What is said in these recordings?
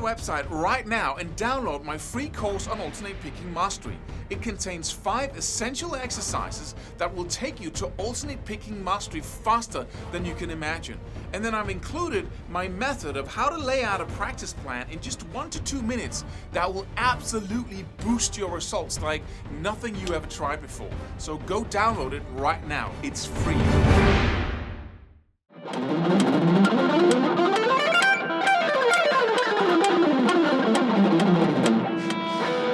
website right now and download my free course on alternate picking mastery. It contains 5 essential exercises that will take you to alternate picking mastery faster than you can imagine. And then I've included my method of how to lay out a practice plan in just 1 to 2 minutes that will absolutely boost your results like nothing you ever tried before. So go download it right now. It's free.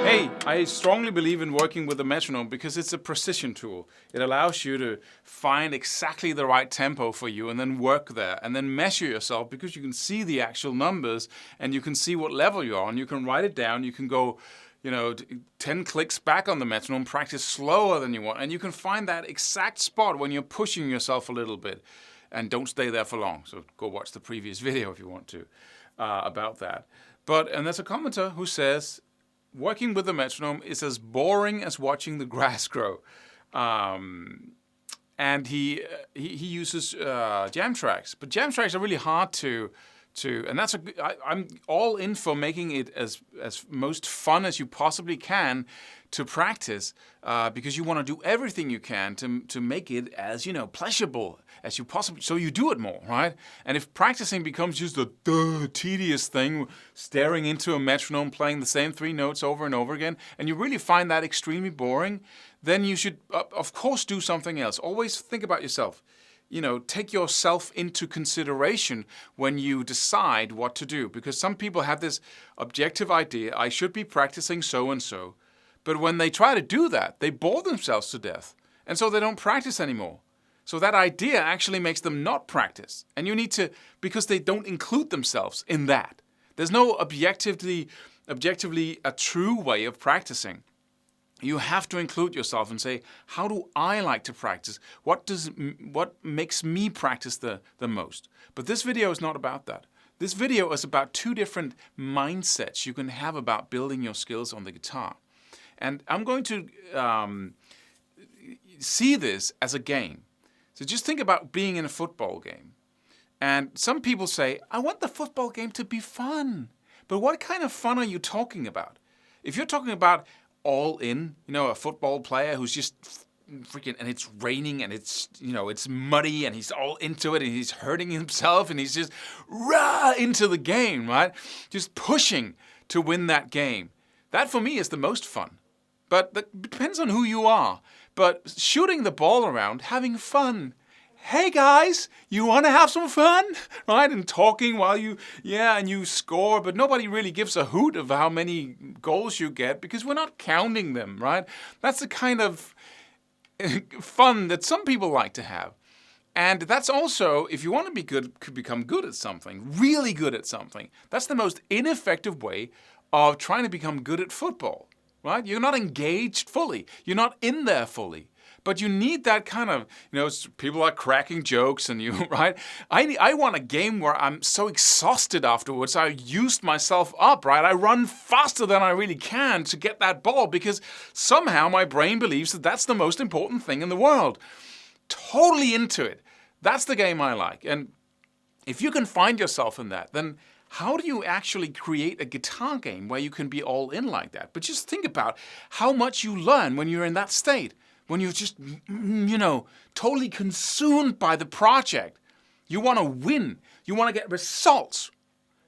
Hey, I strongly believe in working with a metronome because it's a precision tool. It allows you to find exactly the right tempo for you and then work there and then measure yourself because you can see the actual numbers and you can see what level you're on. You can write it down. You can go 10 clicks back on the metronome, practice slower than you want, and you can find that exact spot when you're pushing yourself a little bit. And don't stay there for long. So go watch the previous video if you want to about that. And there's a commenter who says, working with the metronome is as boring as watching the grass grow. And he uses jam tracks. But jam tracks are really hard to and I'm all in for making it as most fun as you possibly can to practice because you want to do everything you can to make it as pleasurable as you possibly, so you do it more, right? And if practicing becomes just a tedious thing, staring into a metronome, playing the same 3 notes over and over again, and you really find that extremely boring, then you should, of course, do something else. Always think about yourself. Take yourself into consideration when you decide what to do. Because some people have this objective idea, I should be practicing so and so. But when they try to do that, they bore themselves to death. And so they don't practice anymore. So that idea actually makes them not practice. And you need to, because they don't include themselves in that. There's no objectively a true way of practicing. You have to include yourself and say, how do I like to practice? What makes me practice the most? But this video is not about that. This video is about 2 different mindsets you can have about building your skills on the guitar. And I'm going to see this as a game. So just think about being in a football game. And some people say, I want the football game to be fun. But what kind of fun are you talking about? If you're talking about all in, a football player who's just freaking, and it's raining and it's muddy and he's all into it and he's hurting himself and he's just into the game, right? Just pushing to win that game. That for me is the most fun. But that depends on who you are. But shooting the ball around, having fun. Hey guys, you want to have some fun? Right? And talking while and you score, but nobody really gives a hoot of how many goals you get because we're not counting them, right? That's the kind of fun that some people like to have. And that's also, if you want to be good, could become good at something, really good at something, that's the most ineffective way of trying to become good at football, right? You're not engaged fully. You're not in there fully. But you need that kind of, people are cracking jokes and right? I want a game where I'm so exhausted afterwards. I used myself up, right? I run faster than I really can to get that ball because somehow my brain believes that that's the most important thing in the world. Totally into it. That's the game I like. And if you can find yourself in that, then how do you actually create a guitar game where you can be all in like that? But just think about how much you learn when you're in that state. When you're just, totally consumed by the project. You want to win. You want to get results.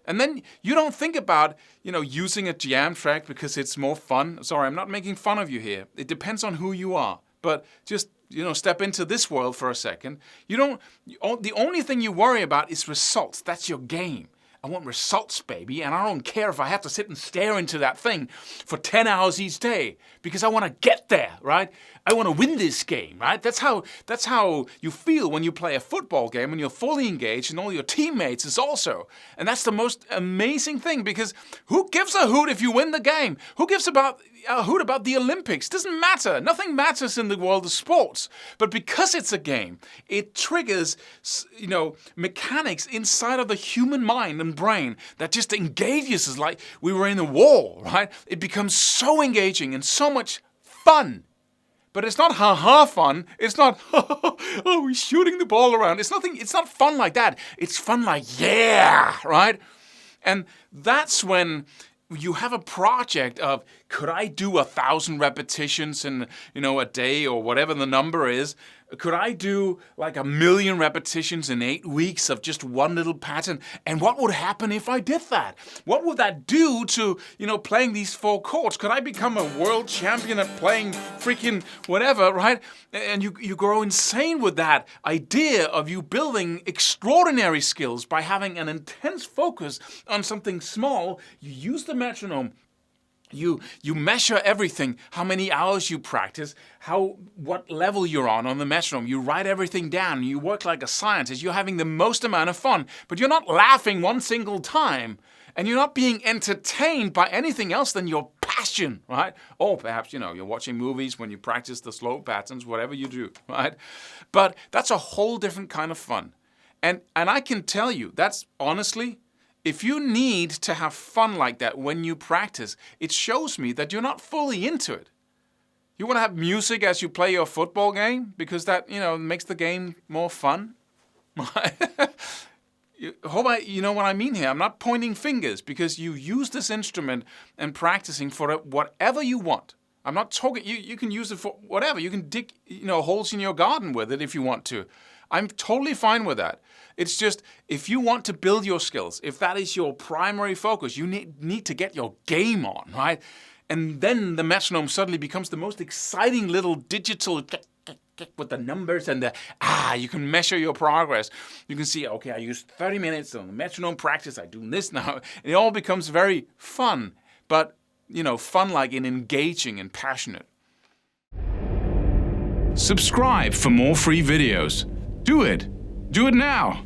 And then you don't think about, using a jam track because it's more fun. Sorry, I'm not making fun of you here. It depends on who you are. But just, step into this world for a second. The only thing you worry about is results. That's your game. I want results, baby, and I don't care if I have to sit and stare into that thing for 10 hours each day because I want to get there, right? I want to win this game, right? That's how you feel when you play a football game and you're fully engaged and all your teammates is also. And that's the most amazing thing because who gives a hoot if you win the game? Who gives a hoot about the Olympics? Doesn't matter. Nothing matters in the world of sports. But because it's a game, it triggers, mechanics inside of the human mind and brain that just engages us like we were in a war, right? It becomes so engaging and so much fun. But it's not ha-ha fun. It's not, oh, we're shooting the ball around. It's not fun like that. It's fun like, yeah, right? And that's when you have a project of, could I do 1,000 repetitions in, a day or whatever the number is? Could I do like 1,000,000 repetitions in 8 weeks of just one little pattern? And what would happen if I did that? What would that do to, playing these 4 chords? Could I become a world champion at playing freaking whatever, right? And you grow insane with that idea of you building extraordinary skills by having an intense focus on something small. You use the metronome. You measure everything, how many hours you practice, what level you're on the metronome. You write everything down. You work like a scientist. You're having the most amount of fun, but you're not laughing one single time, and you're not being entertained by anything else than your passion, right? Or perhaps, you're watching movies when you practice the slow patterns, whatever you do, right? But that's a whole different kind of fun. And I can tell you, that's honestly, if you need to have fun like that when you practice, it shows me that you're not fully into it. You want to have music as you play your football game because that, makes the game more fun. You know what I mean here? I'm not pointing fingers because you use this instrument and practicing for whatever you want. I'm not talking, you can use it for whatever. You can dig, holes in your garden with it if you want to. I'm totally fine with that. It's just, if you want to build your skills, if that is your primary focus, you need to get your game on, right? And then the metronome suddenly becomes the most exciting little digital with the numbers and you can measure your progress. You can see, okay, I used 30 minutes on the metronome practice. I do this now. It all becomes very fun, but, fun like in engaging and passionate. Subscribe for more free videos. Do it. Do it now.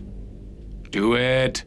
Do it.